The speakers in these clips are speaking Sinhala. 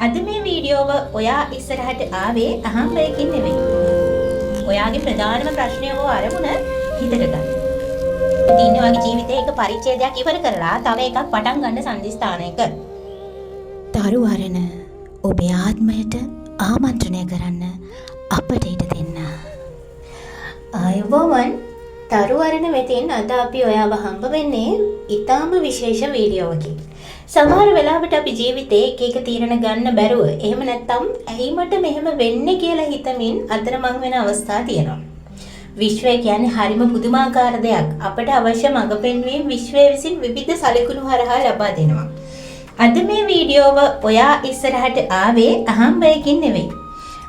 අද මේ වීඩියෝව ඔයා ඉස්සරහට ආවේ අහම්බයකින් නෙවෙයි. ඔයාගේ ප්‍රධානම ප්‍රශ්නය හෝ අරමුණ හිතට ගන්න. ඉතින් ඔයාගේ ජීවිතේ එක පරිච්ඡේදයක් ඉවර කරලා තව එකක් පටන් ගන්න සම්දිස්ථානයක. තරුවරණ ඔබේ ආත්මයට ආමන්ත්‍රණය කරන්න අපට ඉඩ දෙන්න. අයබෝවන් තරුවරණ වෙතින් අද අපි ඔයාව හම්බ වෙන්නේ ඊටාම විශේෂ වීඩියෝවකින්. සමහර වෙලාවට අපි ජීවිතේ එක එක තීරණ ගන්න බැරුව එහෙම නැත්නම් ඇයි මට මෙහෙම වෙන්නේ කියලා හිතමින් අතරමං වෙන අවස්ථා තියෙනවා. විශ්වය කියන්නේ හරිම පුදුමාකාර දෙයක්. අපට අවශ්‍ය මඟ පෙන්වීම විශ්වය විසින් විවිධ සලකුණු හරහා ලබා දෙනවා. අද මේ වීඩියෝව ඔයා ඉස්සරහට ආවේ අහම්බයකින් නෙවෙයි.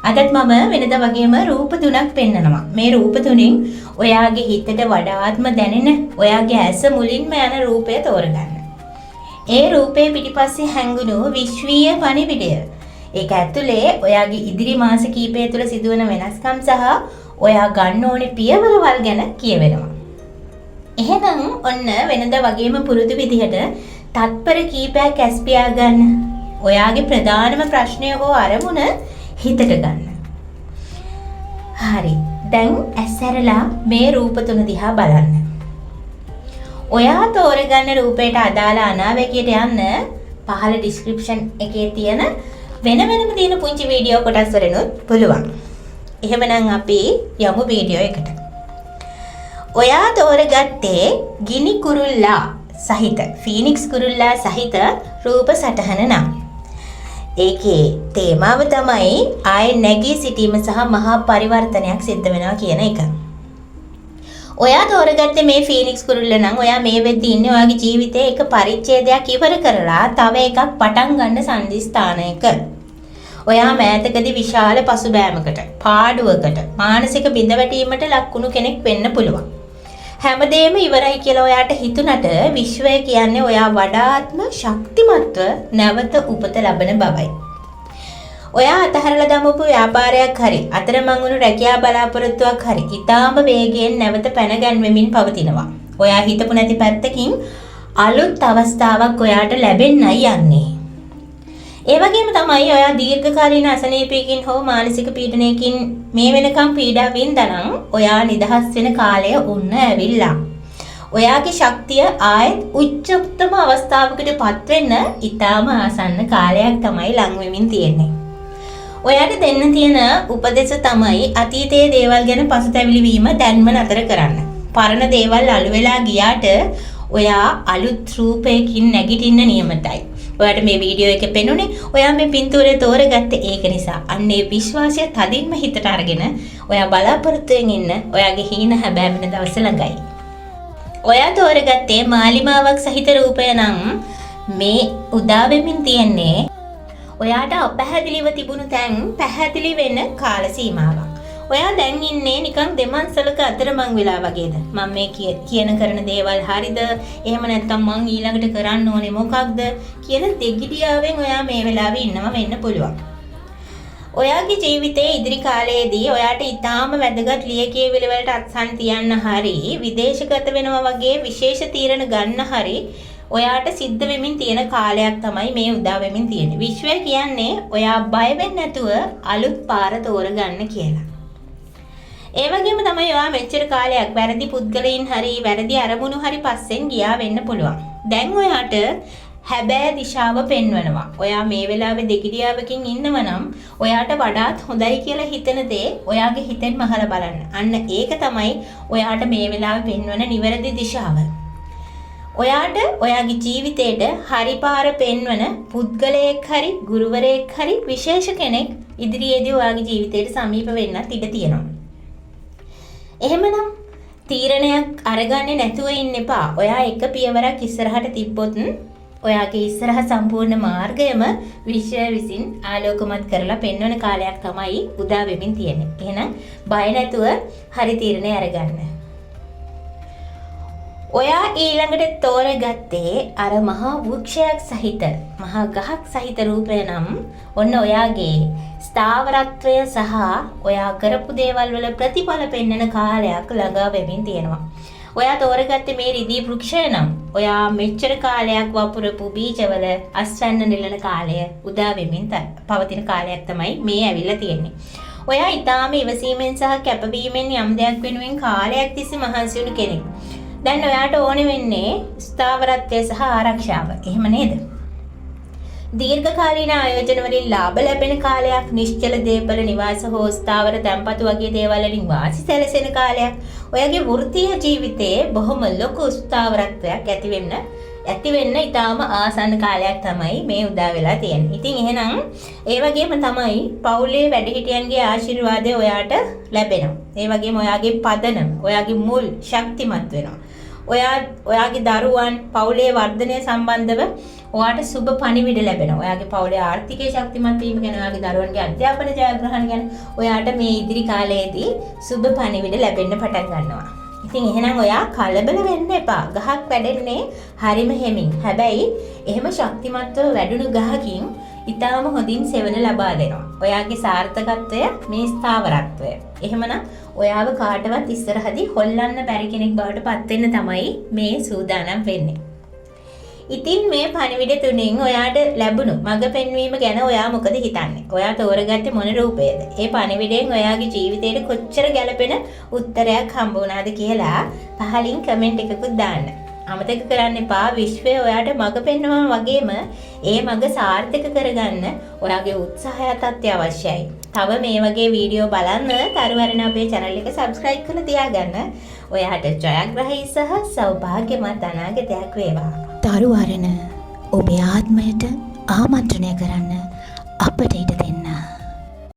අදත් මම වෙනදා වගේම රූප තුනක් පෙන්නනවා. මේ රූප තුنين ඔයාගේ හිතට වඩාත්ම දැනෙන ඔයාගේ ඇස මුලින්ම යන රූපය තෝරගන්න. ඒ රූපේ පිටිපස්සේ හැංගුණු විශ්වීය පණිවිඩය. ඒක ඇතුලේ ඔයාගේ ඉදිරි මාස කිහිපය තුළ සිදුවන වෙනස්කම් සහ ඔයා ගන්න ඕනේ පියවරවල් ගැන කියවෙනවා. එහෙනම් ඔන්න වෙනදා වගේම පුරුදු විදිහට තත්පර කිහිපයක් ඇස් පියා ගන්න. ඔයාගේ ප්‍රධානම ප්‍රශ්නය හෝ අරමුණ හිතට ගන්න. හරි. දැන් ඇස් ඇරලා මේ රූප තුන දිහා බලන්න. ඔයා තෝරගන්න රූපයට අදාළ අනාවැකියට යන්න පහළ ඩිස්ක්‍රිප්ෂන් එකේ තියෙන වෙනම තියෙන පුංචි වීඩියෝ කොටස් වලිනුත් පුළුවන්. එහෙමනම් අපි යමු වීඩියෝ එකට. ඔයා තෝරගත්තේ ගිනි කුරුල්ලා සහිත ෆීනික්ස් කුරුල්ලා සහිත රූප සටහන නම්. ඒකේ තේමාව තමයි ආයේ නැගී සිටීම සහ මහා පරිවර්තනයක් සිද්ධ වෙනවා කියන එක. ඔයා තෝරගත්තේ මේ ෆීනික්ස් කුරුල්ල නම් ඔයා මේ වෙද්දි ඉන්නේ ඔයාගේ ජීවිතේ එක පරිච්ඡේදයක් ඉවර කරලා තව එකක් පටන් ගන්න සම්දිස්ථානයක. ඔයා මෑතකදී විශාල පසුබෑමකට, පාඩුවකට, මානසික බිඳවැටීමට ලක්ුණු කෙනෙක් වෙන්න පුළුවන්. හැමදේම ඉවරයි කියලා ඔයාට හිතුණට විශ්වය කියන්නේ ඔයා වඩාත්ම ශක්තිමත්ව නැවත උපත ලබන බවයි. ඔයා අතහැරලා දමපු ව්‍යාපාරයක් හරි අතරමං වුණු රැකියා බලාපොරොත්තුවක් හරි ඊටාම වේගයෙන් නැවත පැන ගැන්වෙමින් පවතිනවා. ඔයා හිතපු නැති පැත්තකින් අලුත් අවස්ථාවක් ඔයාට ලැබෙන්නයි යන්නේ. ඒ වගේම තමයි ඔයා දීර්ඝකාලීන අසනීපයකින් හෝ මානසික පීඩනයකින් මේ වෙනකම් පීඩා වින්දනම් ඔයා නිදහස් වෙන කාලය උන්න ඇවිල්ලා. ඔයාගේ ශක්තිය ආයෙත් උච්චතම අවස්ථාවකට පත් වෙන්න ඊටාම ආසන්න කාලයක් තමයි ලං වෙමින් තියෙන්නේ. ඔයාට දෙන්න තියෙන උපදෙස් තමයි අතීතයේ දේවල් ගැන පසුතැවිලි වීම දැන්ම නතර කරන්න. පරණ දේවල් අලු වෙලා ගියාට ඔයා අලුත් රූපයකින් නැගිටින්න නියමිතයි. ඔයාට මේ වීඩියෝ එකේ පෙනුනේ ඔයා මේ පින්තූරය තෝරගත්තේ ඒක නිසා. අන්නේ විශ්වාසය තදින්ම හිතට අරගෙන ඔයා බලාපොරොත්තුෙන් ඉන්න ඔයාගේ හීන හැබෑවෙන දවස ළඟයි. ඔයා තෝරගත්තේ මාලිමාවක් සහිත රූපය නම් මේ උදා වෙමින් තියන්නේ ඔයාට අපැහැදිලිව තිබුණු තැන් පැහැදිලි වෙන කාල සීමාවක්. ඔයා දැන් ඉන්නේ නිකන් දෙමන්සලක අතරමං වෙලා වගේද? මම මේ කියන කරන දේවල් හරිද? එහෙම නැත්නම් මං ඊළඟට කරන්න ඕනේ මොකක්ද කියන දෙගිඩියාවෙන් ඔයා මේ වෙලාවේ ඉන්නව වෙන්න පුළුවන්. ඔයාගේ ජීවිතයේ ඉදිරි කාලයේදී ඔයාට ඊටාම වැදගත් ලියකියවිලි වලට අත්සන් තියන්න හරි විදේශගත වෙනවා වගේ විශේෂ තීරණ ගන්න හරි ඔයාට සිද්ධ වෙමින් තියෙන කාලයක් තමයි මේ උදා වෙමින් තියෙන්නේ. විශ්වය කියන්නේ ඔයා බය වෙන්නේ නැතුව අලුත් පාර තෝරගන්න කියලා. ඒ වගේම තමයි ඔයා මෙච්චර කාලයක් වැරදි පුද්ගලයන් හරි වැරදි අරමුණු හරි පස්සෙන් ගියා වෙන්න පුළුවන්. දැන් ඔයාට හැබෑ දිශාව පෙන්වනවා. ඔයා මේ වෙලාවේ දෙගිඩියාවකින් ඉන්නව නම් ඔයාට වඩාත් හොඳයි කියලා හිතන දේ ඔයාගේ හිතෙන් මහලා බලන්න. අන්න ඒක තමයි ඔයාට මේ වෙලාවේ පෙන්වන නිවැරදි දිශාව. ඔයාට ඔයාගේ ජීවිතේට හරි පාර පෙන්වන පුද්ගලයෙක් හරි ගුරුවරයෙක් හරි විශේෂ කෙනෙක් ඉදිරියේදී ඔයාගේ ජීවිතේට සමීප වෙන්නත් ඉඩ තියෙනවා. එහෙමනම් තීරණයක් අරගන්නේ නැතුව ඉන්න එපා. ඔයා එක පියවරක් ඉස්සරහට තිබ්බොත් ඔයාගේ ඉස්සරහ සම්පූර්ණ මාර්ගයම විශ්වය විසින් ආලෝකමත් කරලා පෙන්වන කාලයක් තමයි උදා වෙමින් තියෙන්නේ. එහෙනම් බය නැතුව හරි තීරණය අරගන්න. ඔයා ඊළඟට තෝරගත්තේ අර මහා වෘක්ෂයක් සහිත මහා ගහක් සහිත රූපය නම් ඔන්න ඔයාගේ ස්ථාවරත්වය සහ ඔයා කරපු දේවල් වල ප්‍රතිඵල පෙන්වන කාලයක් ළඟා වෙමින් තියෙනවා. ඔයා තෝරගත්තේ මේ රිදී වෘක්ෂය නම් ඔයා මෙච්චර කාලයක් වපුරපු බීජවල අස්වැන්න නිලන කාලය උදා වෙමින් පවතින කාලයක් තමයි මේ ඇවිල්ලා තියෙන්නේ. ඔයා ඊටාම ඉවසීමෙන් සහ කැපවීමෙන් යම් දෙයක් වෙනුවෙන් කාලයක් තිස්සේ මහන්සි වුණු කෙනෙක්. දැන් ඔයාට ඕනේ වෙන්නේ ස්ථාවරත්වය සහ ආරක්ෂාව. එහෙම නේද? දීර්ඝකාලීන ආයෝජන වලින් ලාභ ලැබෙන කාලයක්, නිශ්චල දේපල නිවාස හෝ ස්ථාවර තැන්පතු වගේ දේවල් වලින් වාසි සැලසෙන කාලයක්. ඔයාගේ වෘත්තීය ජීවිතයේ බොහොම ලොකු ස්ථාවරත්වයක් ඇති වෙන්න ඊටාම ආසන්න කාලයක් තමයි මේ උදා වෙලා තියෙන්නේ. ඉතින් එහෙනම් ඒ වගේම තමයි පවුලේ වැඩිහිටියන්ගේ ආශිර්වාදය ඔයාට ලැබෙනවා. ඒ වගේම ඔයාගේ පදනම, ඔයාගේ මුල් ශක්තිමත් වෙනවා. ඔයාගේ දරුවන් පවුලේ වර්ධනය සම්බන්ධව ඔයාට සුබ පණිවිඩ ලැබෙනවා. ඔයාගේ පවුලේ ආර්ථිකය ශක්තිමත් වීම ගැන, ඔයාගේ දරුවන්ගේ අධ්‍යාපන ජයග්‍රහණ ගැන ඔයාට මේ ඉදිරි කාලයේදී සුබ පණිවිඩ ලැබෙන්න පටන් ගන්නවා. ඉතින් එහෙනම් ඔයා කලබල වෙන්න එපා. ගහක් වැඩෙන්නේ හරිම හෙමින්. හැබැයි එහෙම ශක්තිමත්ව වැඩුණු ගහකින් ඊටාම හොඳින් සෙවන ලබා දෙනවා. ඔයාගේ සාර්ථකත්වය මේ ස්ථාවරත්වය. එහෙමනම් ඔයාව කාටවත් ඉස්සරහදී හොල්ලන්න බැරි කෙනෙක් බවට පත් වෙන්න තමයි මේ සූදානම් වෙන්නේ. ඉතින් මේ පණිවිඩ තුنين ඔයාට ලැබුණු මඟ පෙන්වීම ගැන ඔයා මොකද හිතන්නේ? ඔයා තෝරගත්තේ මොන රූපයද? ඒ පණිවිඩයෙන් ඔයාගේ ජීවිතේට කොච්චර ගැළපෙන උත්තරයක් හම්බ වුණාද කියලා පහලින් කමෙන්ට් එකකුත් දාන්න. අමතක කරන්න එපා, විශ්වය ඔයාට මඟ පෙන්වනවා වගේම ඒ මඟ සාර්ථක කරගන්න ඔයාගේ උත්සාහයත් අත්‍යවශ්‍යයි. තව මේ වගේ වීඩියෝ බලන්න තරුවරණ අපේ channel එක subscribe කරලා තියාගන්න. ඔයාට ජයග්‍රහී සහ සෞභාග්‍යමත් අනාගතයක් වේවා. තරුවරණ ඔබේ ආත්මයට ආමන්ත්‍රණය කරන්න අපට ඉඩ දෙන්න.